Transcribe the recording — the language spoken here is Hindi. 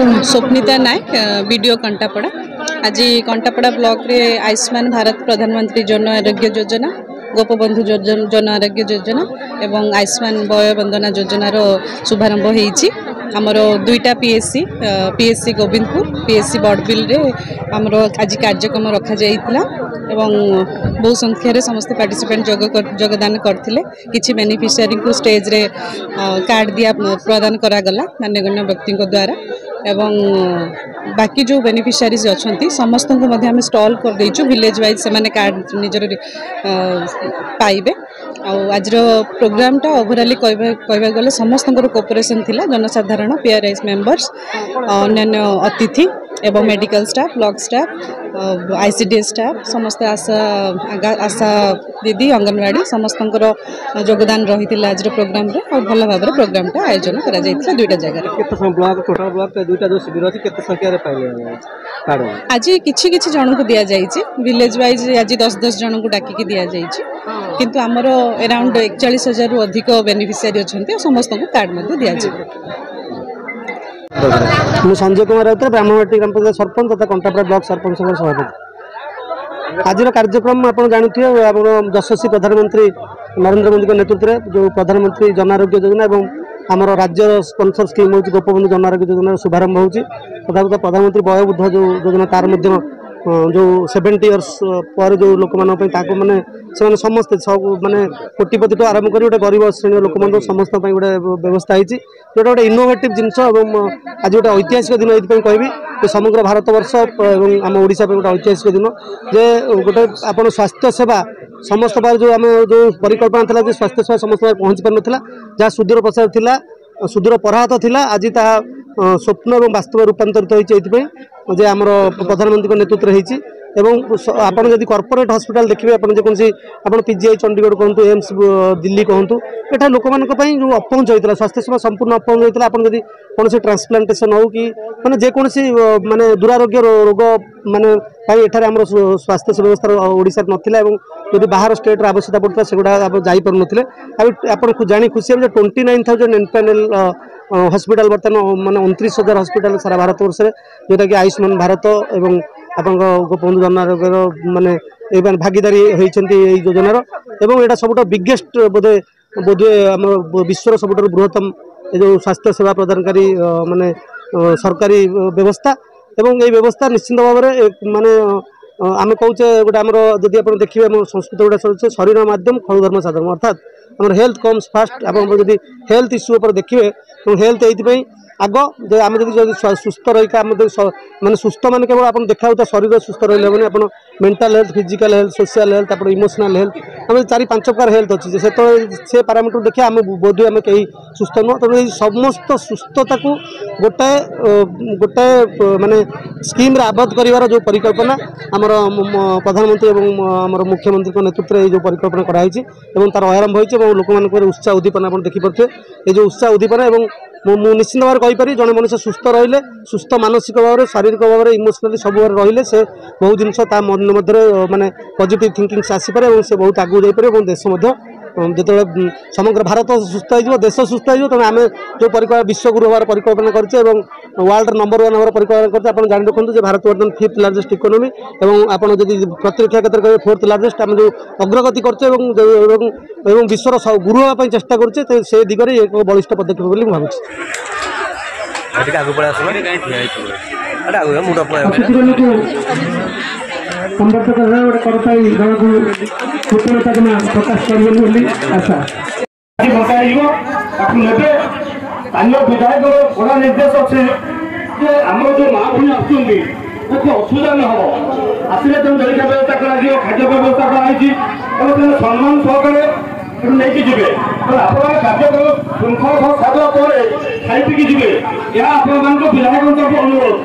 स्वप्निता नायक वीडियो कंटापड़ा आज कंटापड़ा ब्लॉक रे आयुष्मान भारत प्रधानमंत्री जन आरोग्य योजना गोपबंधु जन आरोग्य योजना एवं आयुष्मान वय वंदना योजनार शुभारंभ होईछि। आमर दुईटा पीएससी गोविंदपुर पीएससी बड़बिल रे आमर आज कार्यक्रम रखा जाइतिला एवं बहु संख्यार समस्त पार्टिसिपेंट योगदान करथिले। किछि बेनिफिशियरी को स्टेज रे कार्ड दिया प्रदान करागला मान्यगण्य व्यक्ति द्वारा एवं बाकी जो बेनिफिशियरीज अच्छा समस्त को स्टॉल कर देचु विलेज वाइज से कार्ड निजर पाइबे। आज प्रोग्रामटा ओवराली कहवा गले समस्त कोऑपरेशन थिला जनसाधारण पीआरआईएस मेंबर्स अन्य अतिथि एवं medical staff block staff ICDS staff समस्त आशा दीदी अंगनवाड़ी समस्त योगदान रही आज प्रोग्राम रे और भल भाव प्रोग्रामटा आयोजन करा जायतिला दुईटा जगह आज किछि किछि जन को दिया जायछि विलेज वाइज आज 10-10 जन को डाकी दिया जायछि किंतु आमर अराउंड 41,000 रु अधिक बेनिफिशियरी अछंती समस्त को कार्ड मध्ये दिया जाय। मैं संजय कुमार राउत ब्राह्मणवाटी ग्राम पंचायत सरपंच तथा कंटापड़ा ब्लॉक सरपंच सभापति। आज कार्यक्रम आप जानते हैं यशस्वी प्रधानमंत्री नरेंद्र मोदी नेतृत्व में जो प्रधानमंत्री जन आरोग्य योजना और आमर राज्य स्पॉन्सर स्कीम हो गोपबंधु जन आरोग्य योजना शुभारंभ होती तथा प्रधानमंत्री वयोवृद्ध जो योजना तार जो 70 इयर्स पर जो लोक मैंने से समस्ते सब माने कोटिपति तो आरंभ कर गरीब श्रेणी लोक मान समस्त गोटे व्यवस्था होती जोटा गोटे इनोवेटिव जिनस आज गोटे ऐतिहासिक दिन ये कहबी समग्र भारत वर्ष और आम ओडिशा गोटे ऐतिहासिक दिन जे गोटे आप स्वास्थ्य सेवा समस्त बार जो आम जो परिकल्पना था स्वास्थ्य सेवा समस्त बार पहुँची पार ना जहाँ सुदूर प्रसार थिला सुदूर पराहत थिला आज ता स्वप्न और वास्तव रूपांतरित होती जे आमर प्रधानमंत्री नेतृत्व होती आपड़ जब कॉर्पोरेट हॉस्पिटल देखिए आप जेको पीजीआई चंडीगढ़ कहतु एम्स दिल्ली कहतु एटा लोक मान जो अपहुंच होता स्वास्थ्य सेवा संपूर्ण अपहुंच होता आप कौन ट्रांसप्लांटेशन हो कि माने जेकोसी माने दुरारोग्य रोग माने एठारे आमर स्वास्थ्य सेवा व्यवस्था ओडिशा नथिला जब बाहर स्टेट आवश्यकता पड़ता से गुड़ा जापर नुले आप जानी खुशी है 29,000 एनपैनल हॉस्पिटल बर्तमान माने 29,000 हॉस्पिटल सारा भारत वर्ष में जोटा कि आयुष्मान भारत एवं आपण गोपबंधु जन आरोग्य माने भागीदारी होती योजनार एवं यहाँ सब बिगेस्ट बोधे बोधे आम विश्वर सब बृहत्तम जो स्वास्थ्य सेवा प्रदानकारी माने सरकारी व्यवस्था एवं ये व्यवस्था निश्चित भाव में माने आम कहे गोटे आमर जदि आप देखिए आम संस्कृत गोटे चलते शरीर माध्यम खलु धर्म साधर्म अर्थात आम हेल्थ कम्स फास्ट आप हेल्थ इश्यू पर देखिए तो हेल्थ ये आग आम जब सुस्थ रही माने सुस्थ मान केवल आप देखा शरीर सुस्थ रही आप mental health physical health social health आप इमोशनल हेल्थ आम 4-5 प्रकार हेल्थ अच्छी से पैरामीटर देखिए आम बोध आम कहीं सुस्थ नुह तेणु समस्त सुस्थता को गोटे गोटे माने स्कीम आबद्ध कर जो परिकल्पना आमर प्रधानमंत्री और आमर मुख्यमंत्री नेतृत्व में जो परिकल्पना कराई तार आरंभ होती लोक मान उत्साह उद्दीपना आप देखिपे ये जो उत्साह उद्दीपना मु निश्चित भाव कहीपरि जड़े मनुष्य सुस्थ रहिले सुस्थ मानसिक भाव में शारीरिक भाव में इमोशनाली सब रहिले से बहुत जिनस मन मध्य माने पॉजिटिव थिंकिंग आसीपे और से बहुत आगू जापर देश जो समग्र भारत सुस्थ हो देश सुस्थ हो तेनाली आम जो परिकल्पना विश्वगुरु हमार परिकल्पना करते वर्ल्ड नंबर 1 हमार परिकल्पना करते आप जान रखुद भारत बर्तमान 5th लार्जेस्ट इकोनॉमी और आप प्रतिरक्षा क्षेत्र कहे 4th लार्जेस्ट आम जो अग्रगति करते विश्वर गुरु हाँपाई चेष्टा करते से दिगरे एक बलिष्ठ पदक्षेप बोली भावुँ। संबर्धक गोटे करताई जन को कृतज्ञता प्रकाश करेंगे आशा ने स्थानीय विधायक बड़ा निर्देश अच्छे आम जो माँ भूमि आसुँच असुविधा न हम आसले तुम जलिका व्यवस्था कर खाद्य व्यवस्था कराई सम्मान सहकारे नहीं जी आप कार्यक्रम श्रृंखला साधवा खाई पीकी जी यह आप विधायक अनुरोध